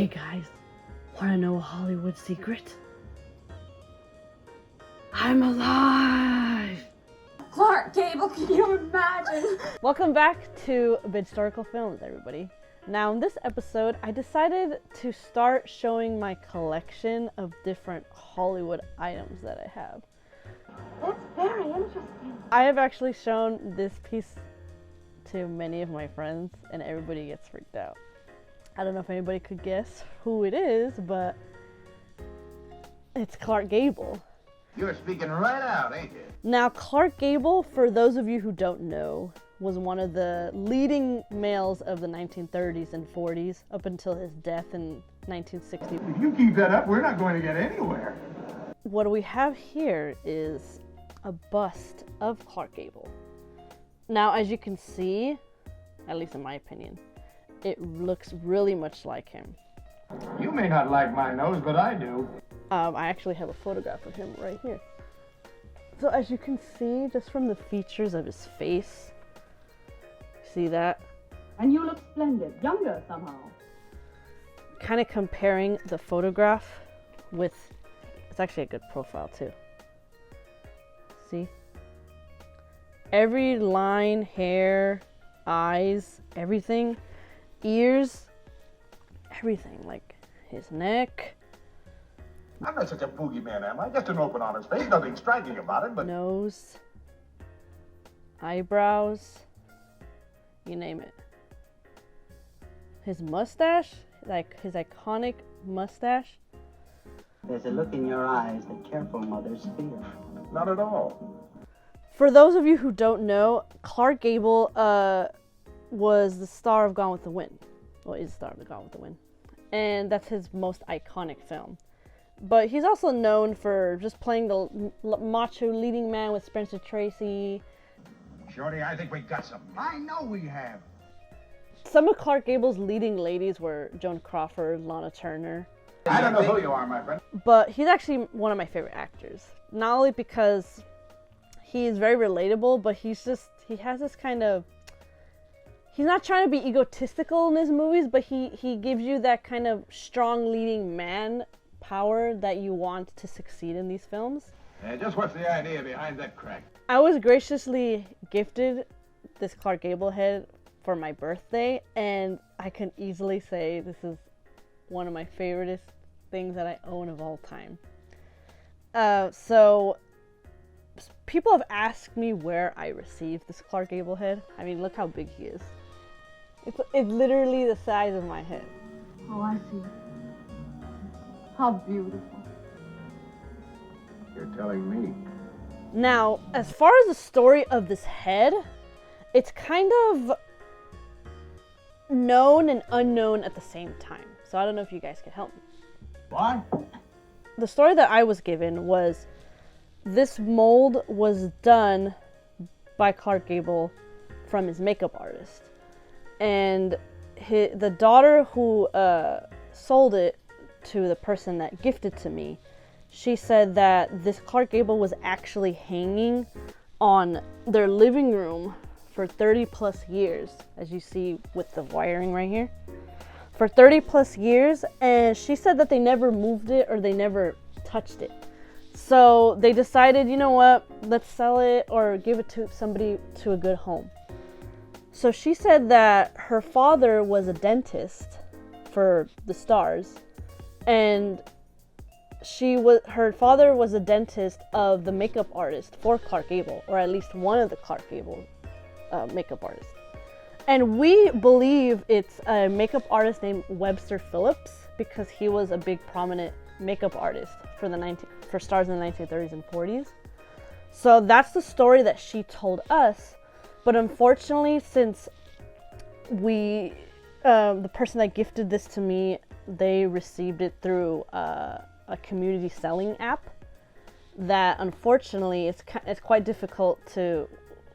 Hey guys, wanna know a Hollywood secret? I'm alive! Clark Gable, can you imagine? Welcome back to Historical Films, everybody. Now in this episode, I decided to start showing my collection of different Hollywood items that I have. That's very interesting. I have actually shown this piece to many of my friends and everybody gets freaked out. I don't know if anybody could guess who it is, but it's Clark Gable. You're speaking right out, ain't you? Now, Clark Gable, for those of you who don't know, was one of the leading males of the 1930s and 40s up until his death in 1960. If you keep that up, we're not going to get anywhere. What we have here is a bust of Clark Gable. Now, as you can see, at least in my opinion, it looks really much like him. You may not like my nose, but I do. I actually have a photograph of him right here. So as you can see, just from the features of his face, see that? And you look splendid, younger somehow. Kind of comparing the photograph with, it's actually a good profile too. See? Every line, hair, eyes, everything, ears, everything, like his neck. I'm not such a boogeyman, am I? Just an open, honest face. Nothing striking about it, but... Nose, eyebrows, you name it. His mustache, like his iconic mustache. There's a look in your eyes that careful mothers feel. Not at all. For those of you who don't know, Clark Gable was the star of Gone with the Wind. Well, is the star of Gone with the Wind. And that's his most iconic film. But he's also known for just playing the macho leading man with Spencer Tracy. Shorty, I think we got some. I know we have. Some of Clark Gable's leading ladies were Joan Crawford, Lana Turner. I don't know who you are, my friend. But he's actually one of my favorite actors. Not only because he is very relatable, but he has this kind of, he's not trying to be egotistical in his movies, but he gives you that kind of strong leading man power that you want to succeed in these films. Just what's the idea behind that crack? I was graciously gifted this Clark Gable head for my birthday, and I can easily say this is one of my favorite things that I own of all time. So people have asked me where I received this Clark Gable head. I mean, look how big he is. It's literally the size of my head. Oh, I see. How beautiful. You're telling me. Now, as far as the story of this head, it's kind of known and unknown at the same time. So I don't know if you guys can help me. Why? The story that I was given was this mold was done by Clark Gable from his makeup artist. And the daughter who sold it to the person that gifted to me, she said that this Clark Gable was actually hanging on their living room for 30 plus years, as you see with the wiring right here, for 30 plus years, and she said that they never moved it or they never touched it. So they decided, you know what, let's sell it or give it to somebody to a good home. So she said that her father was a dentist for the stars, and her father was a dentist of the makeup artist for Clark Gable, or at least one of the Clark Gable makeup artists. And we believe it's a makeup artist named Webster Phillips because he was a big prominent makeup artist for stars in the 1930s and 40s. So that's the story that she told us. But unfortunately, since the person that gifted this to me, they received it through a community selling app, that unfortunately it's quite difficult to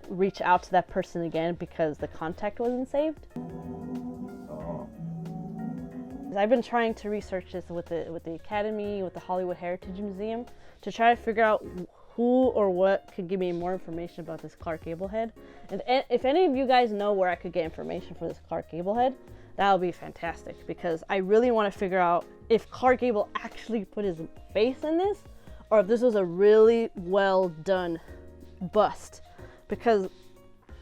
reach out to that person again because the contact wasn't saved. I've been trying to research this with the Academy, with the Hollywood Heritage Museum, to try to figure out who or what could give me more information about this Clark Gable head. And if any of you guys know where I could get information for this Clark Gable head, that would be fantastic, because I really want to figure out if Clark Gable actually put his face in this, or if this was a really well done bust. Because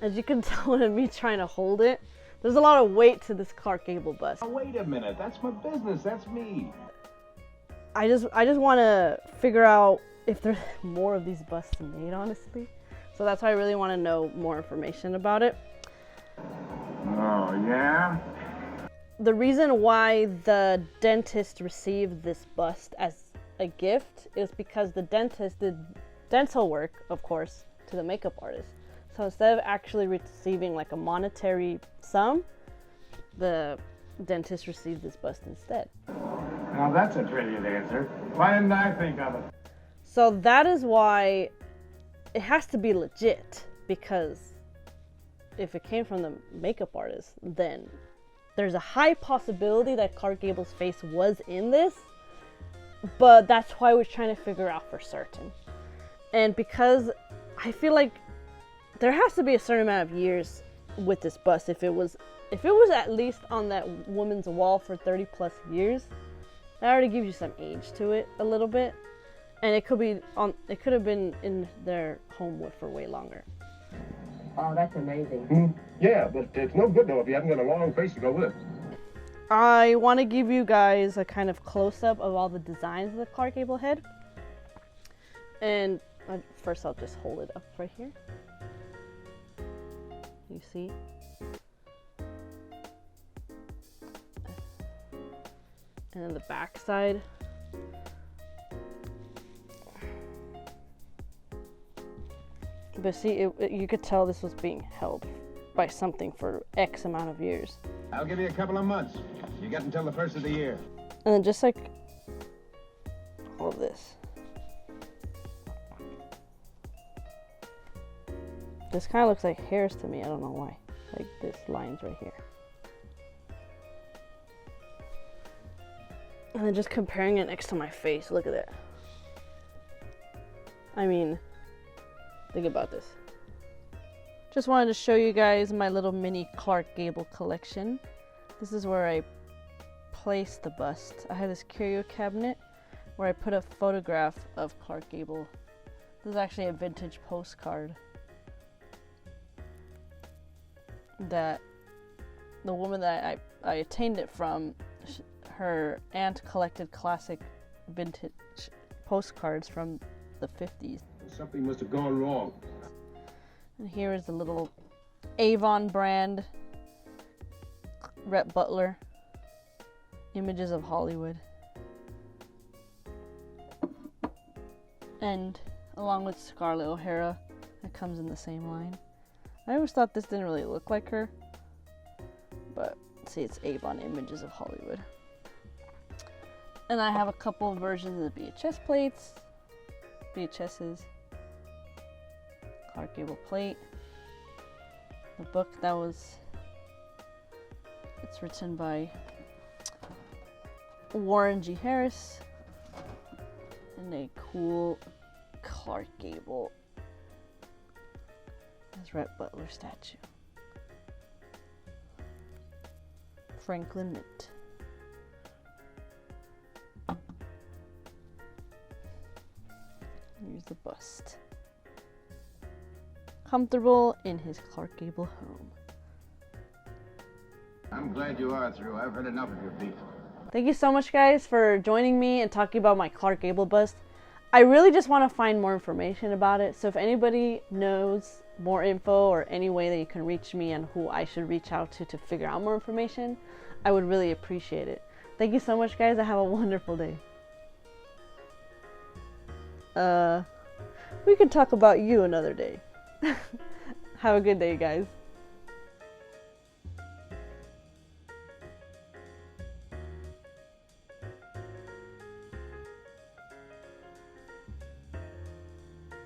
as you can tell in me trying to hold it, there's a lot of weight to this Clark Gable bust. Oh, wait a minute, that's my business, that's me. I just want to figure out if there's more of these busts made, honestly. So that's why I really want to know more information about it. Oh, yeah? The reason why the dentist received this bust as a gift is because the dentist did dental work, of course, to the makeup artist. So instead of actually receiving like a monetary sum, the dentist received this bust instead. Now that's a brilliant answer. Why didn't I think of it? So that is why it has to be legit, because if it came from the makeup artist, then there's a high possibility that Clark Gable's face was in this, but that's why we're trying to figure out for certain. And because I feel like there has to be a certain amount of years with this bust. If it was at least on that woman's wall for 30 plus years, that already gives you some age to it a little bit. And it could have been in their home for way longer. Oh, that's amazing. Yeah, but it's no good though if you haven't got a long face to go with it. I want to give you guys a kind of close-up of all the designs of the Clark Gable head. And first I'll just hold it up right here. You see? And then the back side. But see, you could tell this was being held by something for X amount of years. I'll give you a couple of months. You got until the first of the year. And then just like all of this. This kind of looks like hairs to me. I don't know why. Like this lines right here. And then just comparing it next to my face. Look at that. I mean, think about this. Just wanted to show you guys my little mini Clark Gable collection. This is where I placed the bust. I have this curio cabinet where I put a photograph of Clark Gable. This is actually a vintage postcard that the woman that I attained it from, her aunt collected classic vintage postcards from the 50s. Something must have gone wrong. And here is the little Avon brand Rhett Butler images of Hollywood. And along with Scarlett O'Hara, that comes in the same line. I always thought this didn't really look like her, but see, it's Avon images of Hollywood. And I have a couple of versions of the VHS plates, VHSs, Clark Gable plate, the book it's written by Warren G. Harris, and a cool Clark Gable as Rhett Butler statue. Franklin Mint. Here's the bust. Comfortable in his Clark Gable home. I'm glad you are through. I've heard enough of your beef. Thank you so much, guys, for joining me and talking about my Clark Gable bust. I really just want to find more information about it, so if anybody knows more info or any way that you can reach me and who I should reach out to figure out more information, I would really appreciate it. Thank you so much, guys. I have a wonderful day. We could talk about you another day. Have a good day, guys.